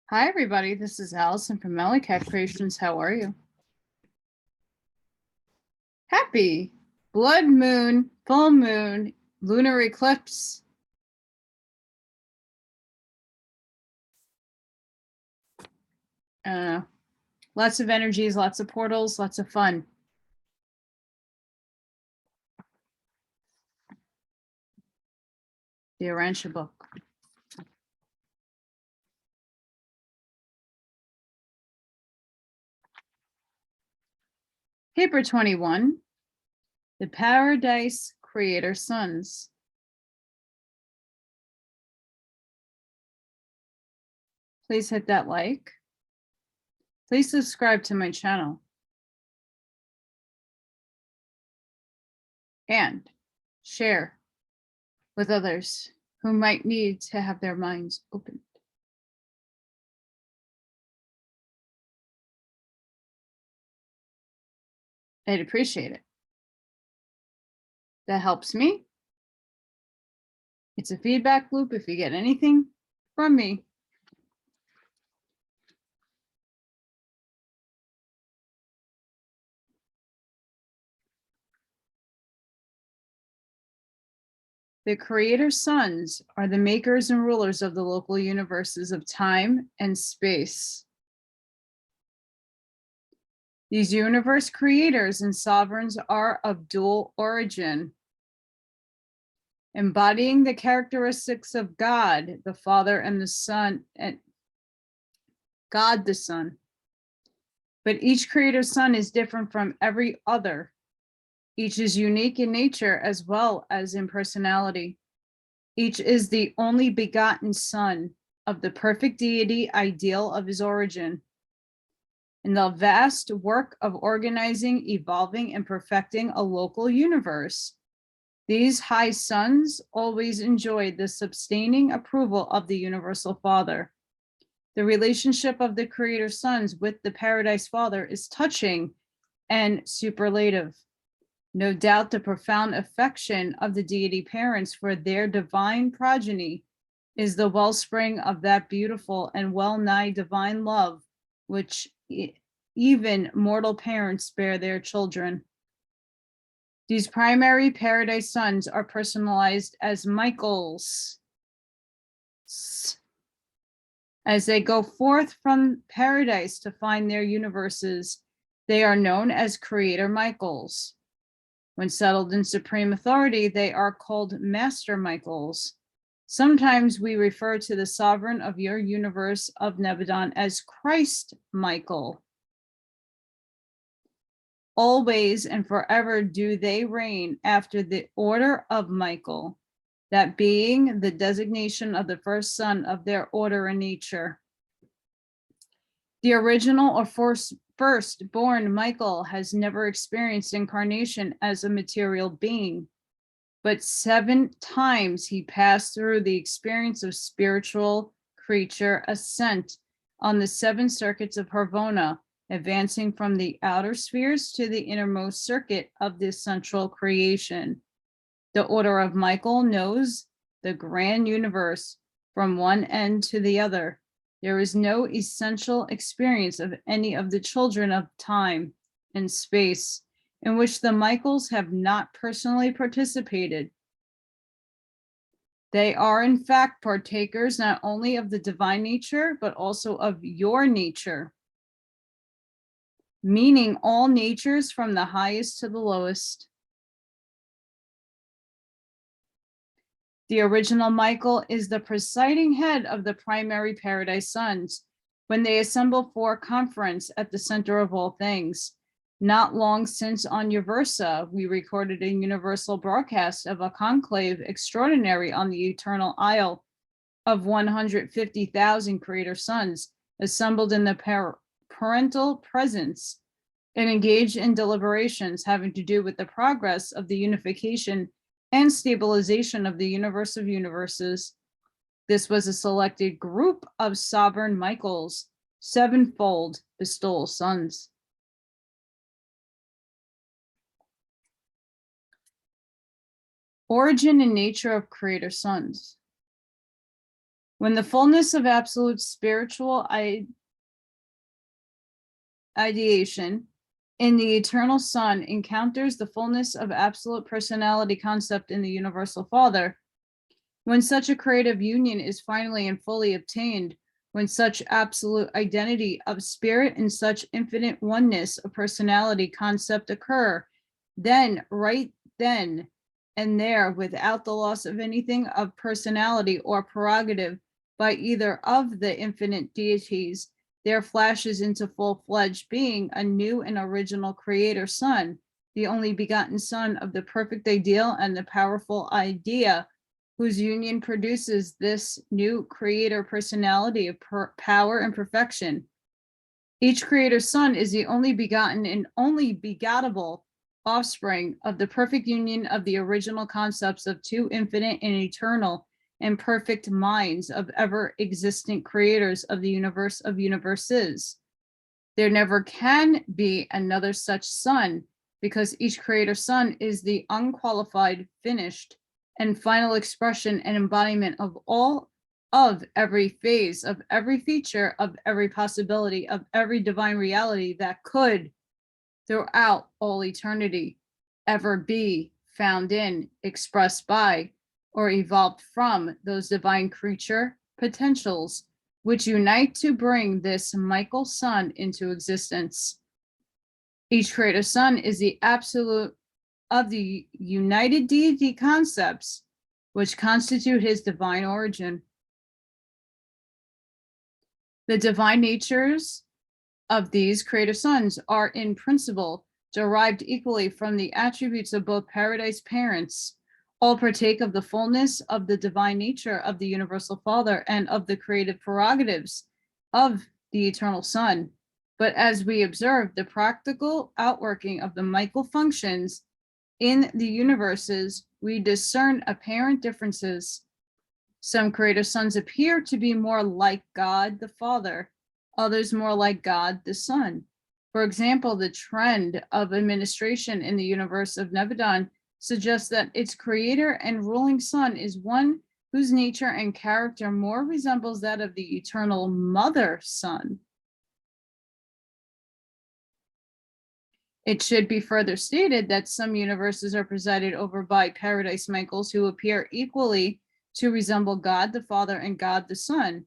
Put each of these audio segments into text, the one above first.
Hi, everybody. This is Allison from Allykatkreations. How are you? Happy blood moon, full moon, lunar eclipse. Lots of energies, lots of portals, lots of fun. The Urantia Book. Paper 21, the Paradise Creator Sons. Please hit that like. Please subscribe to my channel. And share with others who might need to have their minds opened. I'd appreciate it. That helps me. It's a feedback loop if you get anything from me. The creator's sons are the makers and rulers of the local universes of time and space. These universe creators and sovereigns are of dual origin, embodying the characteristics of God, the Father, and the Son, and God the Son. But each creator's son is different from every other. Each is unique in nature as well as in personality. Each is the only begotten son of the perfect deity ideal of his origin. In the vast work of organizing, evolving, and perfecting a local universe, these high sons always enjoyed the sustaining approval of the Universal Father. The relationship of the Creator sons with the Paradise Father is touching and superlative. No doubt the profound affection of the deity parents for their divine progeny is the wellspring of that beautiful and well-nigh divine love which even mortal parents bear their children. These primary Paradise sons are personalized as Michaels. As they go forth from paradise to find their universes, they are known as Creator Michaels. When settled in supreme authority, they are called Master Michaels. Sometimes we refer to the sovereign of your universe of Nebadon as Christ Michael. Always and forever do they reign after the order of Michael, that being the designation of the first son of their order and nature. The original or firstborn Michael has never experienced incarnation as a material being, but 7 times he passed through the experience of spiritual creature ascent on the 7 circuits of Harvona, advancing from the outer spheres to the innermost circuit of this central creation. The order of Michael knows the grand universe from one end to the other. There is no essential experience of any of the children of time and space in which the Michaels have not personally participated. They are in fact partakers not only of the divine nature, but also of your nature, meaning all natures from the highest to the lowest. The original Michael is the presiding head of the primary Paradise sons when they assemble for conference at the center of all things. Not long since on Uversa, we recorded a universal broadcast of a conclave extraordinary on the Eternal Isle of 150,000 creator sons assembled in the parental presence and engaged in deliberations having to do with the progress of the unification and stabilization of the universe of universes. This was a selected group of sovereign Michaels, 7-fold Bestowal sons. Origin and nature of creator sons. When the fullness of absolute spiritual ideation in the eternal Son encounters the fullness of absolute personality concept in the universal Father, when such a creative union is finally and fully obtained, when such absolute identity of spirit and such infinite oneness of personality concept occur, then, right then and there, without the loss of anything of personality or prerogative by either of the infinite deities, there flashes into full-fledged being a new and original creator Son, the only begotten Son of the perfect ideal and the powerful idea, whose union produces this new creator personality of power and perfection. Each creator Son is the only begotten and only begottable offspring of the perfect union of the original concepts of two infinite and eternal and perfect minds of ever-existent creators of the universe of universes. There never can be another such Son, because each creator Son is the unqualified, finished, and final expression and embodiment of all of every phase, of every feature, of every possibility, of every divine reality that could, throughout all eternity, ever be found in, expressed by, or evolved from those divine creature potentials which unite to bring this Michael Son into existence. Each creator Son is the absolute of the united deity concepts which constitute his divine origin. The divine natures of these creator Sons are in principle derived equally from the attributes of both paradise parents. All partake of the fullness of the divine nature of the universal Father and of the creative prerogatives of the eternal Son. But as we observe the practical outworking of the Michael functions in the universes, we discern apparent differences. Some creator Sons appear to be more like God the Father, others more like God the Son. For example, the trend of administration in the universe of Nebadon suggests that its creator and ruling Son is one whose nature and character more resembles that of the eternal Mother Son. It should be further stated that some universes are presided over by Paradise Michaels who appear equally to resemble God the Father and God the Son.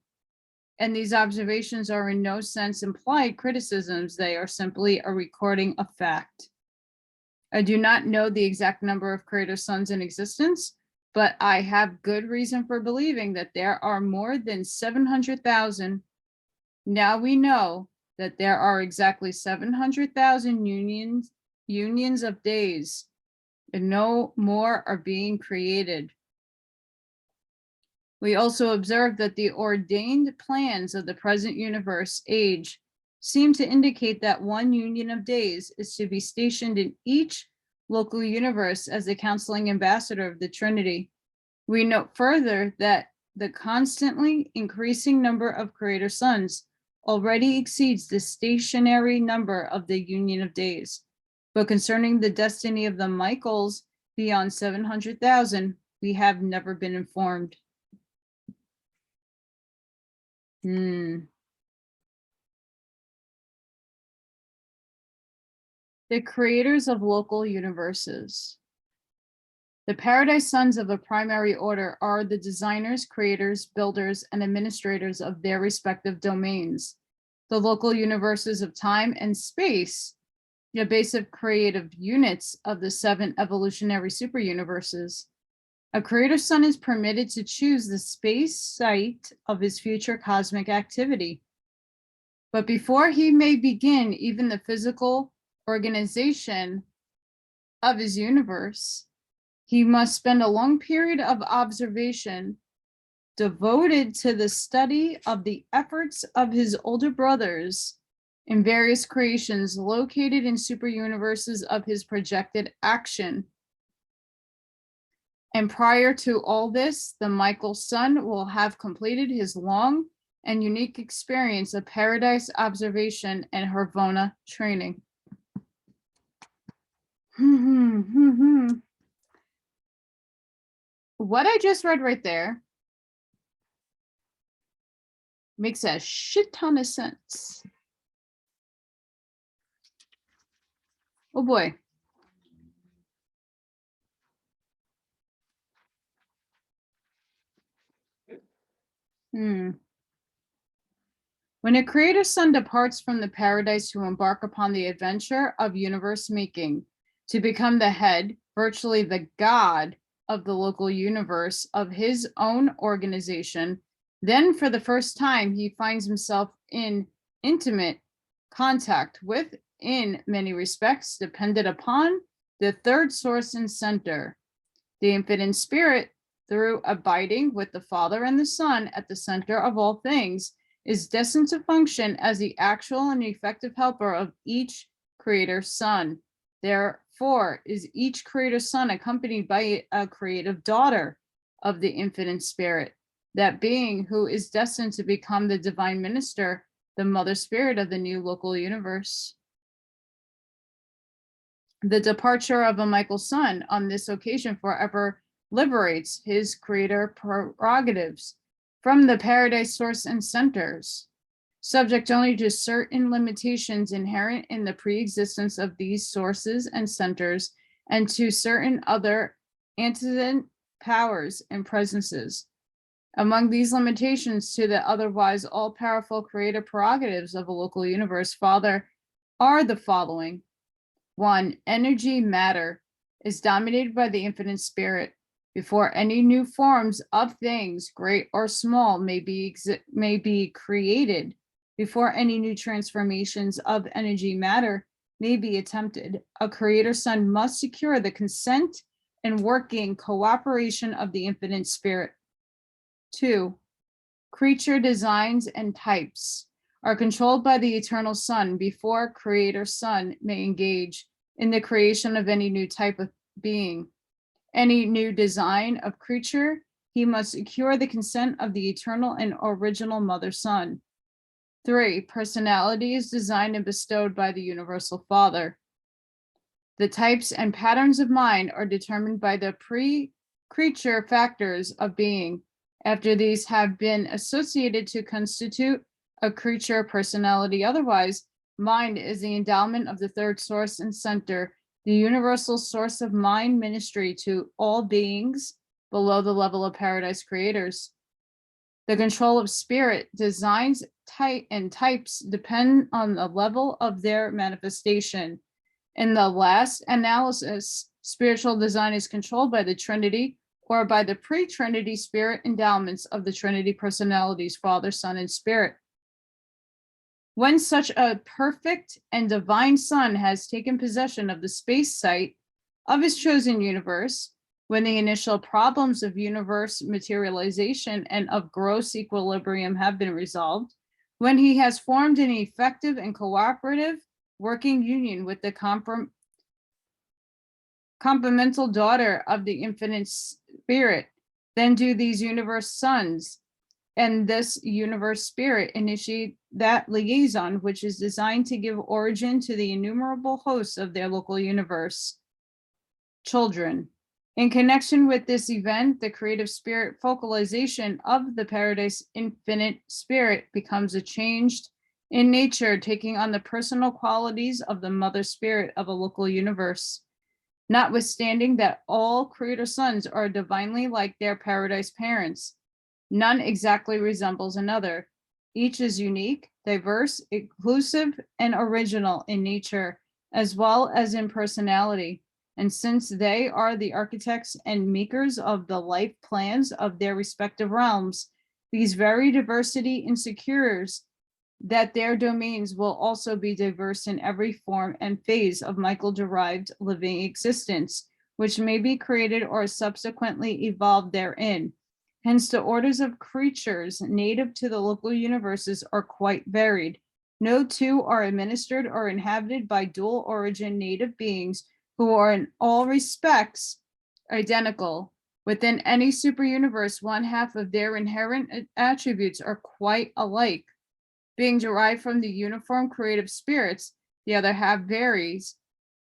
And these observations are in no sense implied criticisms. They are simply a recording of fact. I do not know the exact number of creator Sons in existence, but I have good reason for believing that there are more than 700,000. Now we know that there are exactly 700,000 unions of days, and no more are being created. We also observe that the ordained plans of the present universe age seem to indicate that one union of days is to be stationed in each local universe as the counseling ambassador of the Trinity. We note further that the constantly increasing number of creator Sons already exceeds the stationary number of the union of days. But concerning the destiny of the Michaels beyond 700,000, we have never been informed. The creators of local universes. The Paradise Sons of a primary order are the designers, creators, builders, and administrators of their respective domains. The local universes of time and space, the basic creative units of the 7 evolutionary superuniverses. A creator Son is permitted to choose the space site of his future cosmic activity. But before he may begin even the physical organization of his universe, he must spend a long period of observation devoted to the study of the efforts of his older brothers in various creations located in superuniverses of his projected action. And prior to all this, the Michael Son will have completed his long and unique experience of paradise observation and Hervona training. What I just read right there Makes a shit ton of sense. Oh boy. When a creator son departs from the paradise to embark upon the adventure of universe making, to become the head, virtually the god of the local universe of his own organization, then for the first time he finds himself in intimate contact with, in many respects, dependent upon the third source and center, the infinite spirit, through abiding with the Father and the Son at the center of all things, is destined to function as the actual and effective helper of each creator son. Therefore, is each creator son accompanied by a creative daughter of the infinite spirit, that being who is destined to become the divine minister, the mother spirit of the new local universe. The departure of a Michael son on this occasion forever liberates his creator prerogatives from the paradise source and centers, subject only to certain limitations inherent in the pre-existence of these sources and centers, and to certain other antecedent powers and presences. Among these limitations to the otherwise all-powerful creative prerogatives of a local universe father are the following. 1. Energy matter is dominated by the infinite spirit. Before any new forms of things, great or small, may be created, before any new transformations of energy matter may be attempted, a creator son must secure the consent and working cooperation of the infinite spirit. 2. Creature designs and types are controlled by the eternal son before creator son may engage in the creation of any new type of being. Any new design of creature, he must secure the consent of the eternal and original mother son. 3. Personality is designed and bestowed by the universal father. The types and patterns of mind are determined by the pre-creature factors of being. After these have been associated to constitute a creature personality, otherwise, mind is the endowment of the third source and center, the universal source of mind ministry to all beings below the level of paradise creators. The control of spirit, designs, and types depend on the level of their manifestation. In the last analysis, spiritual design is controlled by the Trinity or by the pre-Trinity spirit endowments of the Trinity personalities, Father, Son, and Spirit. When such a perfect and divine son has taken possession of the space site of his chosen universe, when the initial problems of universe materialization and of gross equilibrium have been resolved, when he has formed an effective and cooperative working union with the complemental daughter of the infinite spirit, then do these universe sons and this universe spirit initiate that liaison which is designed to give origin to the innumerable hosts of their local universe children. In connection with this event, the creative spirit focalization of the paradise infinite spirit becomes a changed in nature, taking on the personal qualities of the mother spirit of a local universe. Notwithstanding that all creator sons are divinely like their paradise parents, none exactly resembles another. Each is unique, diverse, inclusive, and original in nature, as well as in personality. And since they are the architects and makers of the life plans of their respective realms, these very diversity insecures that their domains will also be diverse in every form and phase of Michael-derived living existence, which may be created or subsequently evolved therein. Hence, the orders of creatures native to the local universes are quite varied. No two are administered or inhabited by dual origin native beings who are in all respects identical. Within any super universe, one half of their inherent attributes are quite alike, being derived from the uniform creative spirits. The other half varies,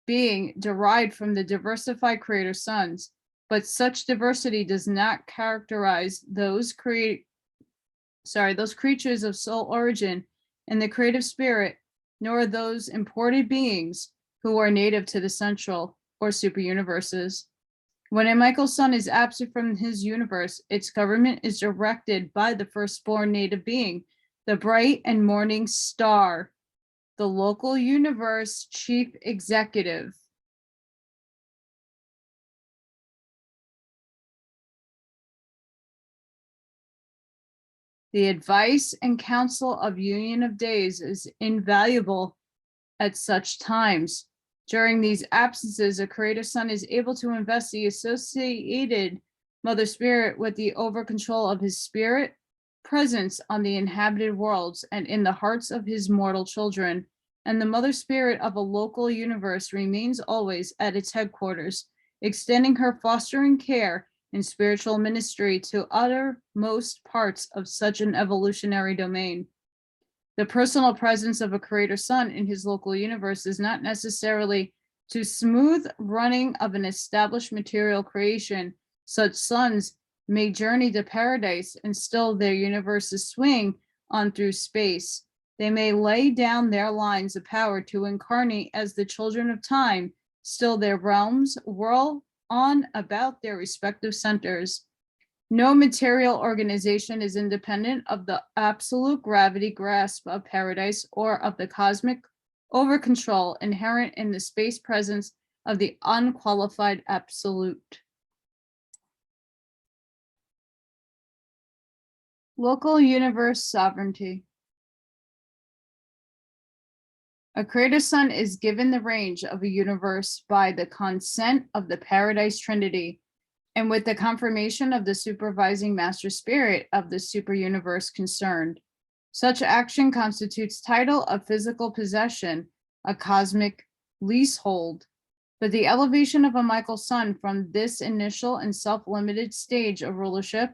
being derived from the diversified creator sons. But such diversity does not characterize those those creatures of soul origin and the creative spirit, nor those imported beings who are native to the central or super universes. When a Michael sun is absent from his universe, its government is directed by the firstborn native being, the bright and morning star, the local universe chief executive. The advice and counsel of Union of Days is invaluable at such times. During these absences, a creator sun is able to invest the associated mother spirit with the over control of his spirit presence on the inhabited worlds and in the hearts of his mortal children. And the mother spirit of a local universe remains always at its headquarters, extending her fostering care and spiritual ministry to uttermost parts of such an evolutionary domain. The personal presence of a creator sun in his local universe is not necessarily to smooth running of an established material creation. Such suns may journey to paradise and still their universes swing on through space. They may lay down their lines of power to incarnate as the children of time, still their realms whirl on about their respective centers. No material organization is independent of the absolute gravity grasp of paradise or of the cosmic over-control inherent in the space presence of the unqualified absolute. Local universe sovereignty. A creator sun is given the range of a universe by the consent of the Paradise Trinity and with the confirmation of the supervising master spirit of the super universe concerned. Such action constitutes title of physical possession, a cosmic leasehold. But the elevation of a Michael sun from this initial and self-limited stage of rulership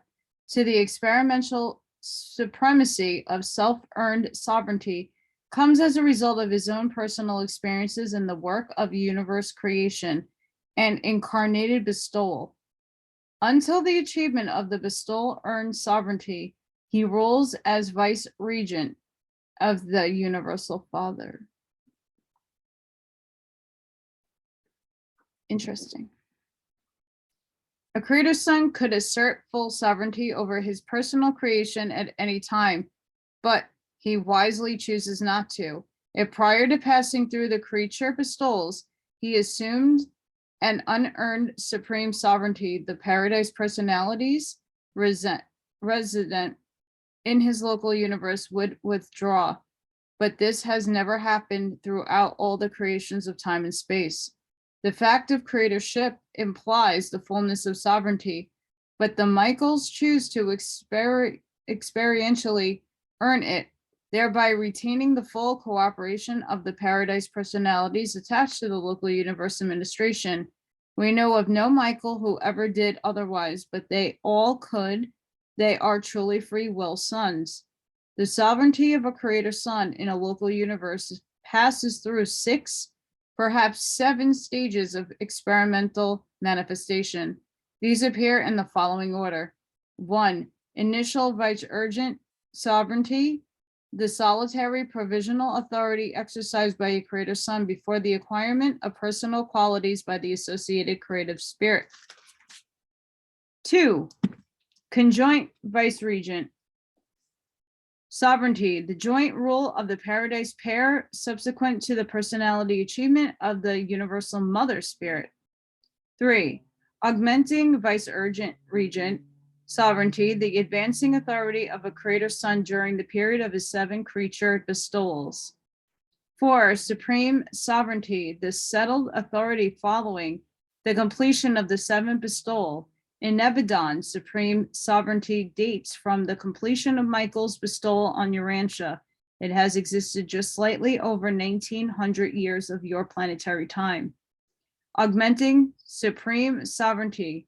to the experimental supremacy of self-earned sovereignty comes as a result of his own personal experiences in the work of universe creation and incarnated bestowal. Until the achievement of the bestowal earned sovereignty, he rules as vice regent of the universal father. Interesting. A creator sun could assert full sovereignty over his personal creation at any time, but he wisely chooses not to. If prior to passing through the creature bestowals, he assumed an unearned supreme sovereignty, the paradise personalities resident in his local universe would withdraw. But this has never happened throughout all the creations of time and space. The fact of creatorship implies the fullness of sovereignty, but the Michaels choose to experientially earn it, thereby retaining the full cooperation of the paradise personalities attached to the local universe administration. We know of no Michael who ever did otherwise, but they all could. They are truly free will sons. The sovereignty of a creator sun in a local universe passes through 6, perhaps 7 stages of experimental manifestation. These appear in the following order. 1. Initial vice-urgent sovereignty, the solitary provisional authority exercised by a creator sun before the acquirement of personal qualities by the associated creative spirit. 2. Conjoint vice-regent sovereignty, the joint rule of the paradise pair subsequent to the personality achievement of the universal mother spirit. 3. Augmenting vice-urgent regent sovereignty, the advancing authority of a creator sun during the period of his 7 creature bestowals. 4. Supreme sovereignty, the settled authority following the completion of the 7th bestowal. In Nebadon, supreme sovereignty dates from the completion of Michael's bestowal on Urantia. It has existed just slightly over 1900 years of your planetary time. Augmenting supreme sovereignty,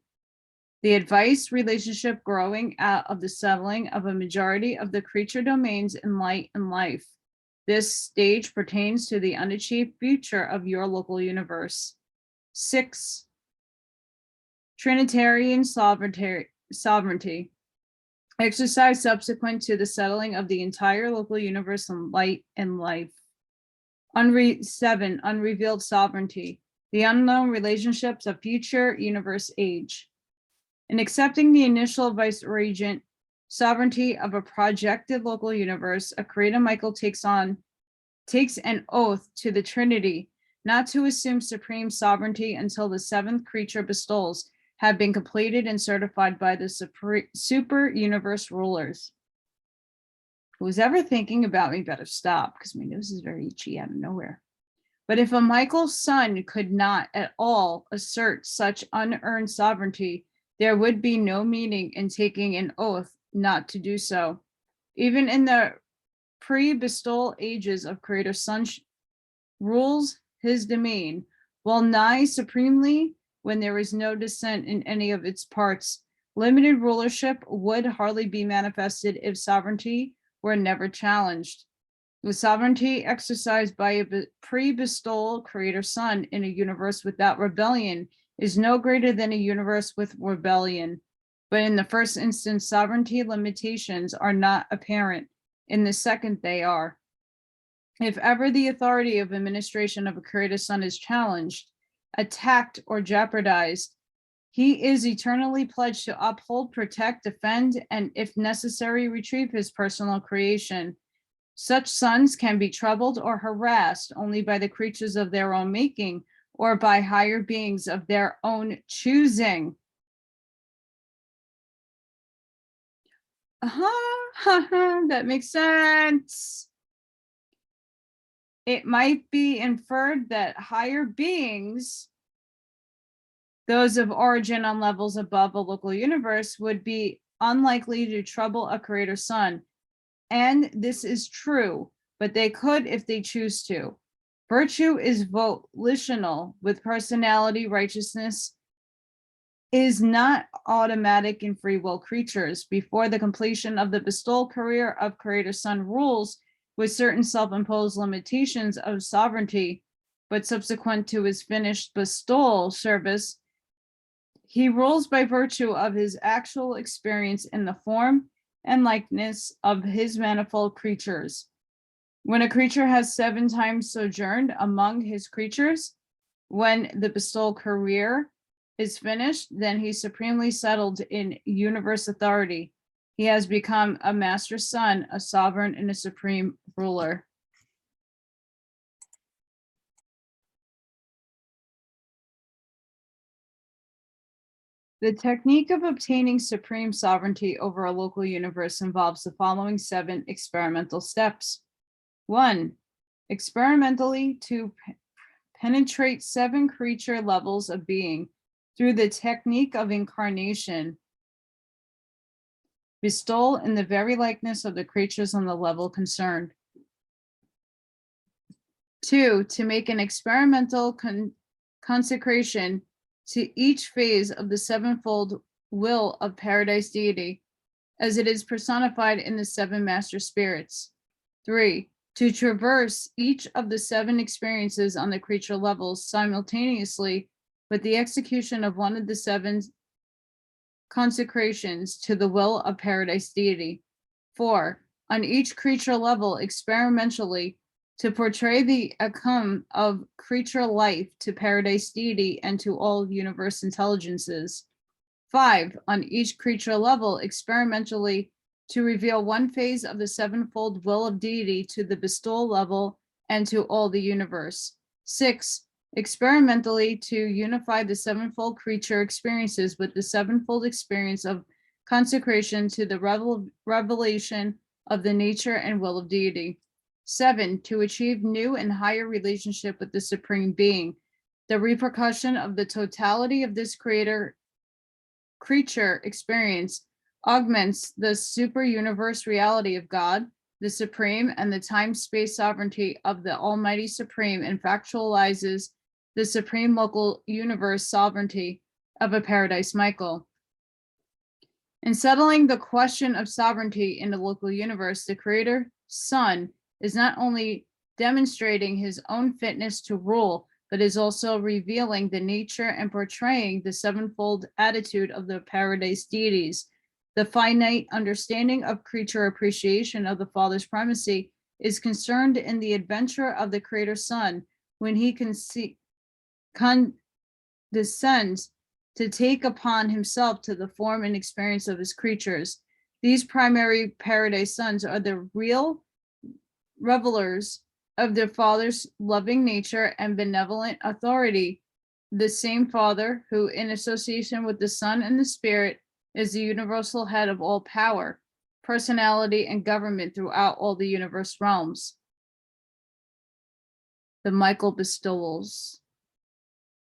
the advice relationship growing out of the settling of a majority of the creature domains in light and life. This stage pertains to the unachieved future of your local universe. 6. Trinitarian sovereignty, exercised subsequent to the settling of the entire local universe in light and life. 7, unrevealed sovereignty, the unknown relationships of future universe age. In accepting the initial vice-regent sovereignty of a projected local universe, a creator Michael takes an oath to the Trinity not to assume supreme sovereignty until the 7th creature bestowals have been completed and certified by the super universe rulers. Who's ever thinking about me better stop, because my nose is very itchy out of nowhere. But if a Michael's son could not at all assert such unearned sovereignty, there would be no meaning in taking an oath not to do so. Even in the pre-bestowal ages of Creator Son rules his domain, while nigh supremely when there is no dissent in any of its parts. Limited rulership would hardly be manifested if sovereignty were never challenged. The sovereignty exercised by a pre-bestowal Creator Son in a universe without rebellion is no greater than a universe with rebellion. But in the first instance, sovereignty limitations are not apparent. In the second, they are. If ever the authority of administration of a Creator Son is challenged, attacked, or jeopardized, he is eternally pledged to uphold, protect, defend, and if necessary, retrieve his personal creation. Such sons can be troubled or harassed only by the creatures of their own making or by higher beings of their own choosing. That makes sense. It might be inferred that higher beings, those of origin on levels above a local universe, would be unlikely to trouble a Creator Son. And this is true, but they could if they choose to. Virtue is volitional, with personality. Righteousness is not automatic in free will creatures. Before the completion of the bestowal career of Creator Son rules with certain self-imposed limitations of sovereignty, but subsequent to his finished bestowal service, he rules by virtue of his actual experience in the form and likeness of his manifold creatures. When a creature has 7 times sojourned among his creatures, when the bestowal career is finished, then he supremely settled in universe authority. He has become a master son, a sovereign, and a supreme ruler. The technique of obtaining supreme sovereignty over a local universe involves the following 7 experimental steps. 1. Experimentally to penetrate 7 creature levels of being through the technique of incarnation, bestowal in the very likeness of the creatures on the level concerned. 2. To make an experimental consecration to each phase of the 7-fold will of paradise deity, as it is personified in the 7 master spirits. 3. To traverse each of the 7 experiences on the creature levels simultaneously with the execution of one of the 7 consecrations to the will of paradise deity. 4. On each creature level experimentally to portray the outcome of creature life to paradise deity and to all universe intelligences. 5. On each creature level experimentally to reveal one phase of the 7-fold will of deity to the bestowal level and to all the universe. 6. Experimentally to unify the 7-fold creature experiences with the 7-fold experience of consecration to the revelation of the nature and will of deity. 7. To achieve new and higher relationship with the Supreme Being. The repercussion of the totality of this creature experience augments the super universe reality of God, the Supreme, and the time-space sovereignty of the Almighty Supreme, and factualizes the supreme local universe sovereignty of a Paradise Michael. In settling the question of sovereignty in the local universe, the Creator Son is not only demonstrating his own fitness to rule, but is also revealing the nature and portraying the 7-fold attitude of the Paradise deities, The finite understanding of creature appreciation of the Father's primacy is concerned in the adventure of the Creator Son when he condescends to take upon himself to the form and experience of his creatures. These primary paradise sons are the real revelers of their Father's loving nature and benevolent authority. The same Father who, in association with the Son and the Spirit, is the universal head of all power, personality, and government throughout all the universe realms. The Michael Bestowals.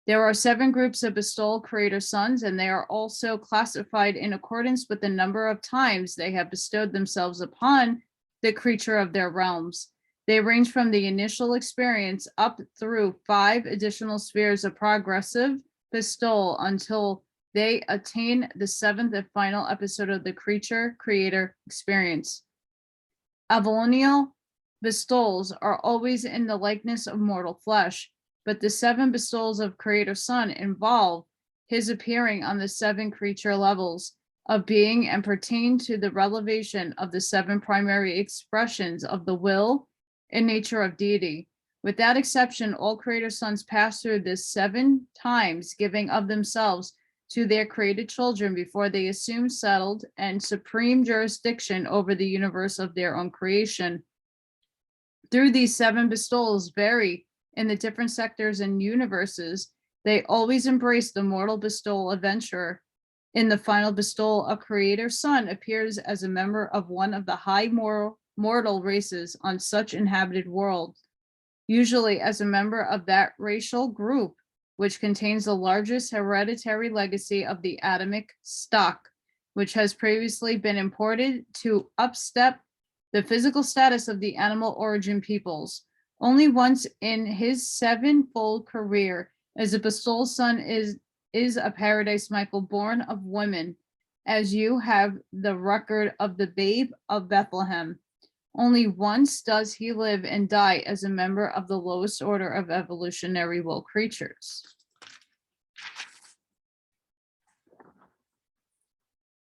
There are 7 groups of bestowal creator sons, and they are also classified in accordance with the number of times they have bestowed themselves upon the creature of their realms. They range from the initial experience up through 5 additional spheres of progressive bestowal until they attain the 7th and final episode of the creature creator experience. Avalonial bestowals are always in the likeness of mortal flesh, but the 7 bestowals of Creator Son involve his appearing on the 7 creature levels of being and pertain to the revelation of the 7 primary expressions of the will and nature of deity. Without exception, all Creator Sons pass through this 7 times, giving of themselves to their created children before they assume settled and supreme jurisdiction over the universe of their own creation. Through these 7 bestowals vary in the different sectors and universes, they always embrace the mortal bestowal adventurer. In the final bestowal, a Creator Son appears as a member of one of the high mortal races on such inhabited worlds, usually as a member of that racial group which contains the largest hereditary legacy of the Adamic stock, which has previously been imported to upstep the physical status of the animal origin peoples. Only once in his 7-fold career as a bestowal son is a paradise Michael born of women, as you have the record of the babe of Bethlehem. Only once does he live and die as a member of the lowest order of evolutionary will creatures.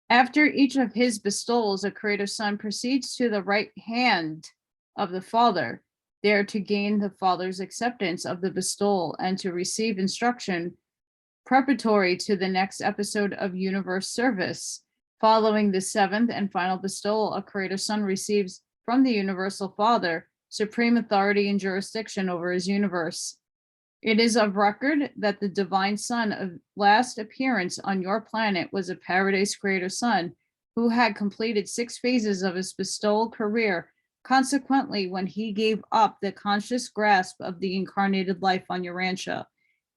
After each of his bestowals, a Creator Son proceeds to the right hand of the Father, there to gain the Father's acceptance of the bestowal and to receive instruction preparatory to the next episode of universe service. Following the 7th and final bestowal, a Creator Son receives from the Universal Father supreme authority and jurisdiction over his universe. It is of record that the Divine Son of last appearance on your planet was a Paradise Creator Son who had completed 6 phases of his bestowal career. Consequently, when he gave up the conscious grasp of the incarnated life on Urantia,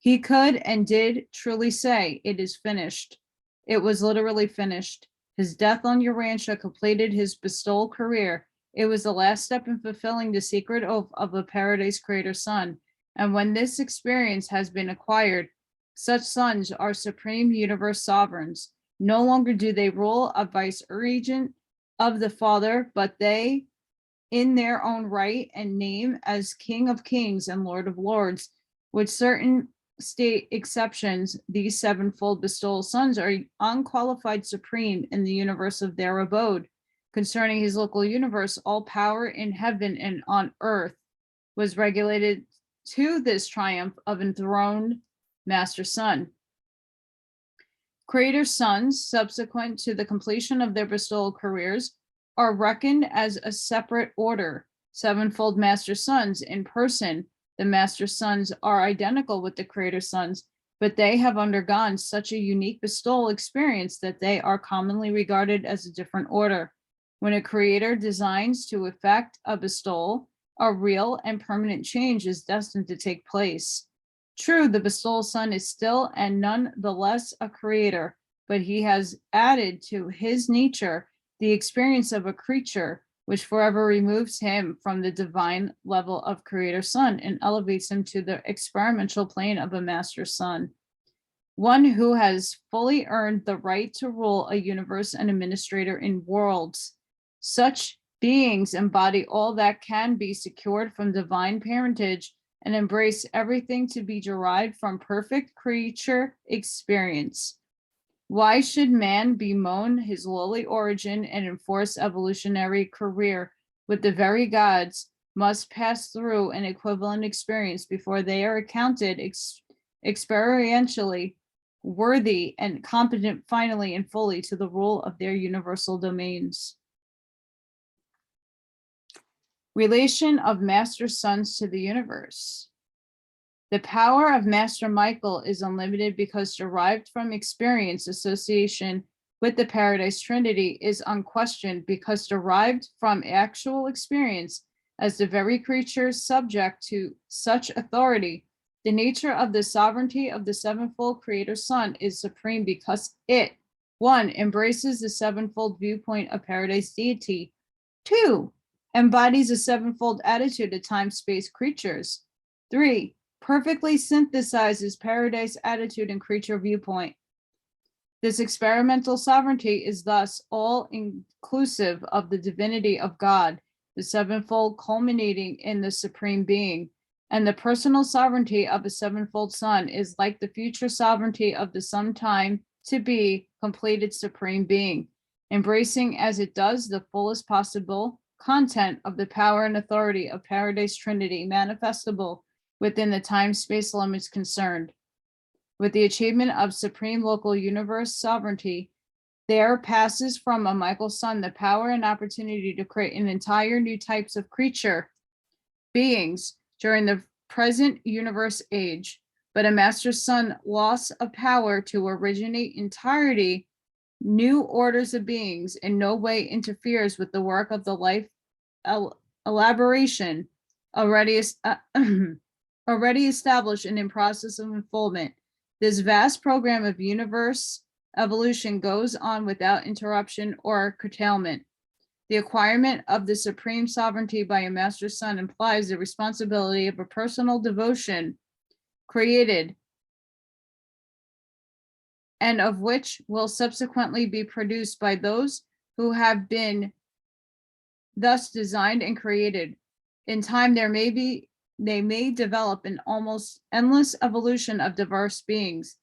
he could and did truly say, "It is finished." It was literally finished. His death on Urantia completed his bestowal career. It was the last step in fulfilling the secret oath of a Paradise Creator Son. And when this experience has been acquired, such sons are supreme universe sovereigns. No longer do they rule a vice regent of the Father, but they, in their own right and name, as King of Kings and Lord of Lords, with certain state exceptions, these 7-fold bestowal sons are unqualified supreme in the universe of their abode. Concerning his local universe, all power in heaven and on earth was regulated to this triumph of enthroned Master Son. Creator Sons, subsequent to the completion of their bestowal careers, are reckoned as a separate order. 7-fold Master Sons in person, the Master Sons are identical with the Creator Sons, but they have undergone such a unique bestowal experience that they are commonly regarded as a different order. When a creator designs to effect a bestowal, a real and permanent change is destined to take place. True, the bestowal son is still and none the less a creator, but he has added to his nature the experience of a creature, which forever removes him from the divine level of Creator Son and elevates him to the experimental plane of a Master Son. One who has fully earned the right to rule a universe and administrator in worlds. Such beings embody all that can be secured from divine parentage and embrace everything to be derived from perfect creature experience. Why should man bemoan his lowly origin and enforce evolutionary career with the very gods must pass through an equivalent experience before they are accounted experientially worthy and competent finally and fully to the rule of their universal domains. Relation of master sons to the universe. The power of Master Michael is unlimited because derived from experience. Association with the Paradise Trinity is unquestioned because derived from actual experience as the very creatures subject to such authority. The nature of the sovereignty of the sevenfold Creator Son is supreme because it, 1, embraces the sevenfold viewpoint of Paradise deity, 2, embodies a sevenfold attitude of time-space creatures, 3, perfectly synthesizes Paradise attitude and creature viewpoint. This experimental sovereignty is thus all inclusive of the divinity of God, the sevenfold culminating in the Supreme Being, and the personal sovereignty of a sevenfold Son is like the future sovereignty of the sometime to be completed Supreme Being, embracing as it does the fullest possible content of the power and authority of Paradise Trinity manifestable within the time-space limits concerned. With the achievement of supreme local universe sovereignty, there passes from a Michael Son the power and opportunity to create an entire new types of creature beings during the present universe age, but a Master Son loss of power to originate entirety new orders of beings in no way interferes with the work of the life elaboration already established and in process of unfoldment. This vast program of universe evolution goes on without interruption or curtailment. The acquirement of the supreme sovereignty by a Master Son implies the responsibility of a personal devotion created and of which will subsequently be produced by those who have been thus designed and created. In time, they may develop an almost endless evolution of diverse beings,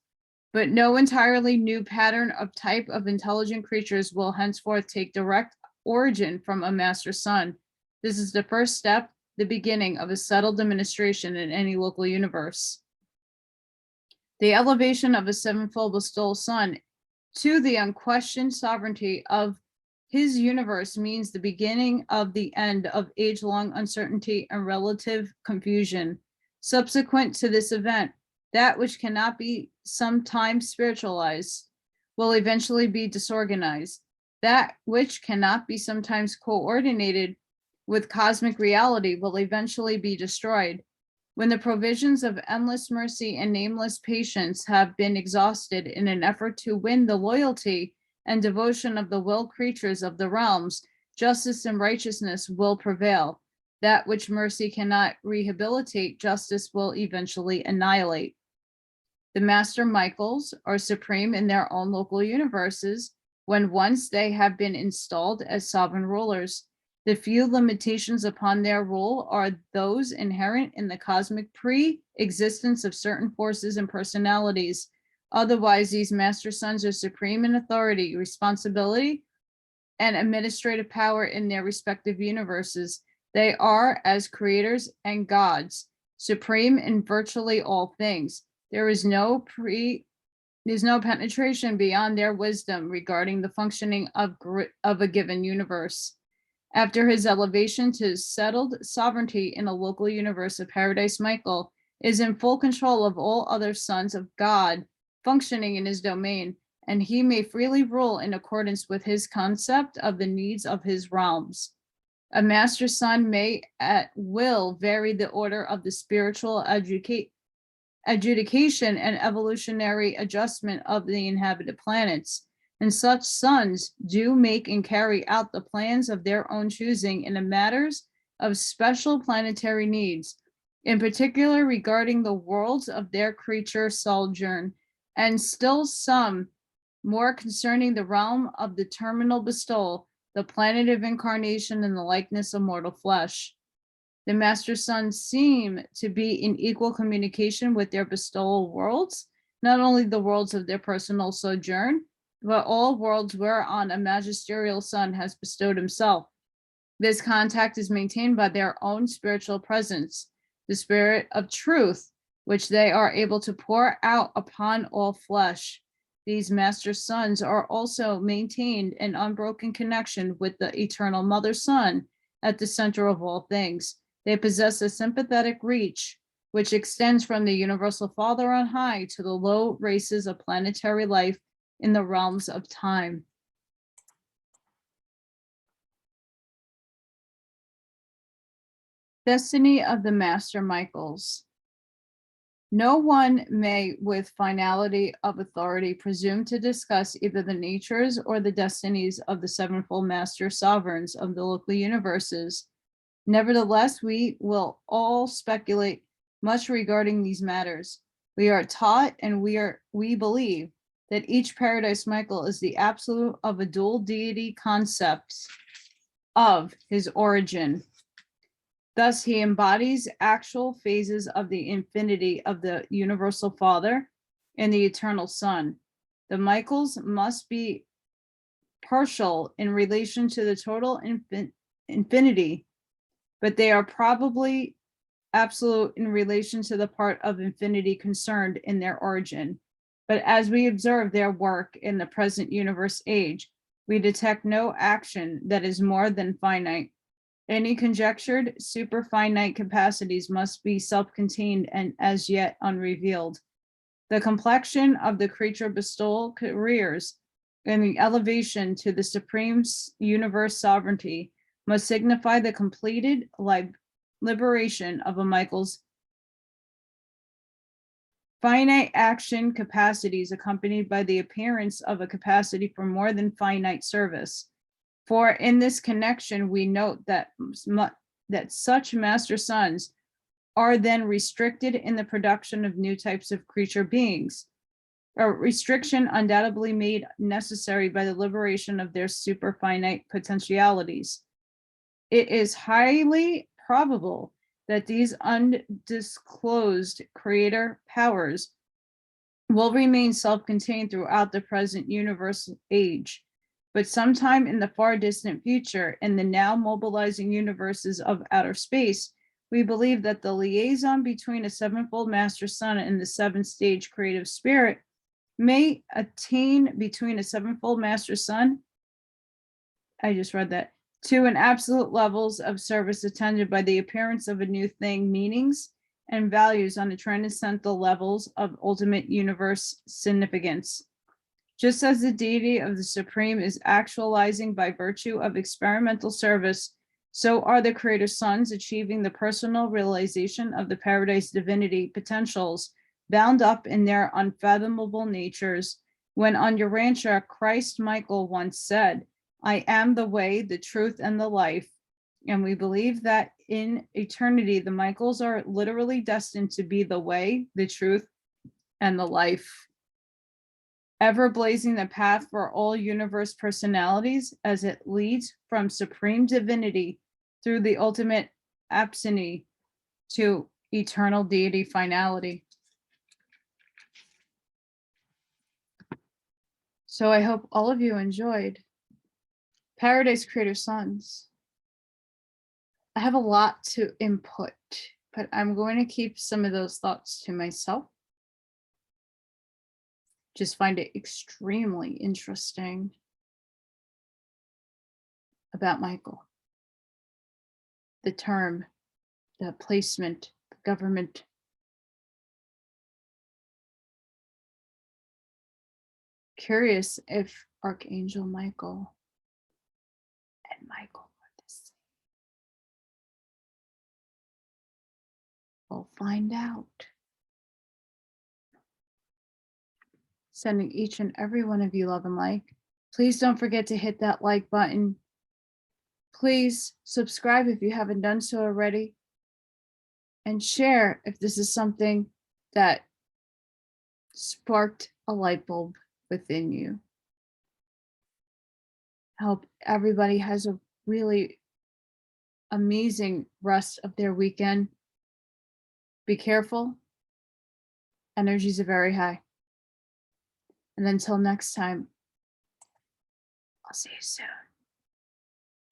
but no entirely new pattern of type of intelligent creatures will henceforth take direct origin from a Master Son. This is the first step, the beginning of a settled administration in any local universe. The elevation of a sevenfold bestowal Son to the unquestioned sovereignty of his universe means the beginning of the end of age-long uncertainty and relative confusion. Subsequent to this event, that which cannot be sometimes spiritualized will eventually be disorganized. That which cannot be sometimes coordinated with cosmic reality will eventually be destroyed. When the provisions of endless mercy and nameless patience have been exhausted in an effort to win the loyalty and devotion of the will creatures of the realms, justice and righteousness will prevail. That which mercy cannot rehabilitate, justice will eventually annihilate. The Master Michaels are supreme in their own local universes when once they have been installed as sovereign rulers. The few limitations upon their rule are those inherent in the cosmic pre-existence of certain forces and personalities. Otherwise, these Master Sons are supreme in authority, responsibility, and administrative power in their respective universes. They are, as creators and gods, supreme in virtually all things. There's no penetration beyond their wisdom regarding the functioning of a given universe. After his elevation to settled sovereignty in a local universe of Paradise, Michael is in full control of all other sons of God functioning in his domain, and he may freely rule in accordance with his concept of the needs of his realms. A Master Son may at will vary the order of the spiritual adjudication and evolutionary adjustment of the inhabited planets, and such sons do make and carry out the plans of their own choosing in the matters of special planetary needs, in particular regarding the worlds of their creature sojourn, and still some more concerning the realm of the terminal bestowal, the planet of incarnation in the likeness of mortal flesh. The Master Sons seem to be in equal communication with their bestowal worlds, not only the worlds of their personal sojourn, but all worlds whereon a magisterial son has bestowed himself. This contact is maintained by their own spiritual presence, the spirit of truth, which they are able to pour out upon all flesh. These master sons are also maintained in unbroken connection with the eternal mother sun at the center of all things. They possess a sympathetic reach, which extends from the universal Father on high to the low races of planetary life in the realms of time. Destiny of the Master Michaels. No one may, with finality of authority, presume to discuss either the natures or the destinies of the sevenfold master sovereigns of the local universes. Nevertheless, we will all speculate much regarding these matters. We are taught and we believe that each Paradise Michael is the absolute of a dual deity concept of his origin. Thus, he embodies actual phases of the infinity of the universal Father and the eternal Son. The Michaels must be partial in relation to the total infinity, but they are probably absolute in relation to the part of infinity concerned in their origin. But as we observe their work in the present universe age, we detect no action that is more than finite. Any conjectured superfinite capacities must be self-contained and as yet unrevealed. The complexion of the creature bestowal careers and the elevation to the supreme universe sovereignty must signify the completed liberation of a Michael's finite action capacities, accompanied by the appearance of a capacity for more than finite service. For in this connection, we note that such master sons are then restricted in the production of new types of creature beings, a restriction undoubtedly made necessary by the liberation of their superfinite potentialities. It is highly probable that these undisclosed creator powers will remain self-contained throughout the present universal age. But sometime in the far distant future, in the now mobilizing universes of outer space, we believe that the liaison between a sevenfold master sun and the seventh stage creative spirit may attain between a sevenfold master sun, I just read that, to an absolute levels of service attended by the appearance of a new thing, meanings and values on the transcendental levels of ultimate universe significance. Just as the deity of the Supreme is actualizing by virtue of experimental service, so are the creator sons achieving the personal realization of the paradise divinity potentials bound up in their unfathomable natures. When on Urantia, Christ Michael once said, "I am the way, the truth, and the life." And we believe that in eternity, the Michaels are literally destined to be the way, the truth, and the life, ever blazing the path for all universe personalities as it leads from supreme divinity through the ultimate absence to eternal deity finality. So I hope all of you enjoyed Paradise Creator Sons. I have a lot to input, but I'm going to keep some of those thoughts to myself. Just find it extremely interesting about Michael. The term, the placement, the government. Curious if Archangel Michael and Michael are the same. We'll find out. Sending each and every one of you love and light. Please don't forget to hit that like button. Please subscribe if you haven't done so already. And share if this is something that sparked a light bulb within you. I hope everybody has a really amazing rest of their weekend. Be careful. Energies are very high. And until next time, I'll see you soon.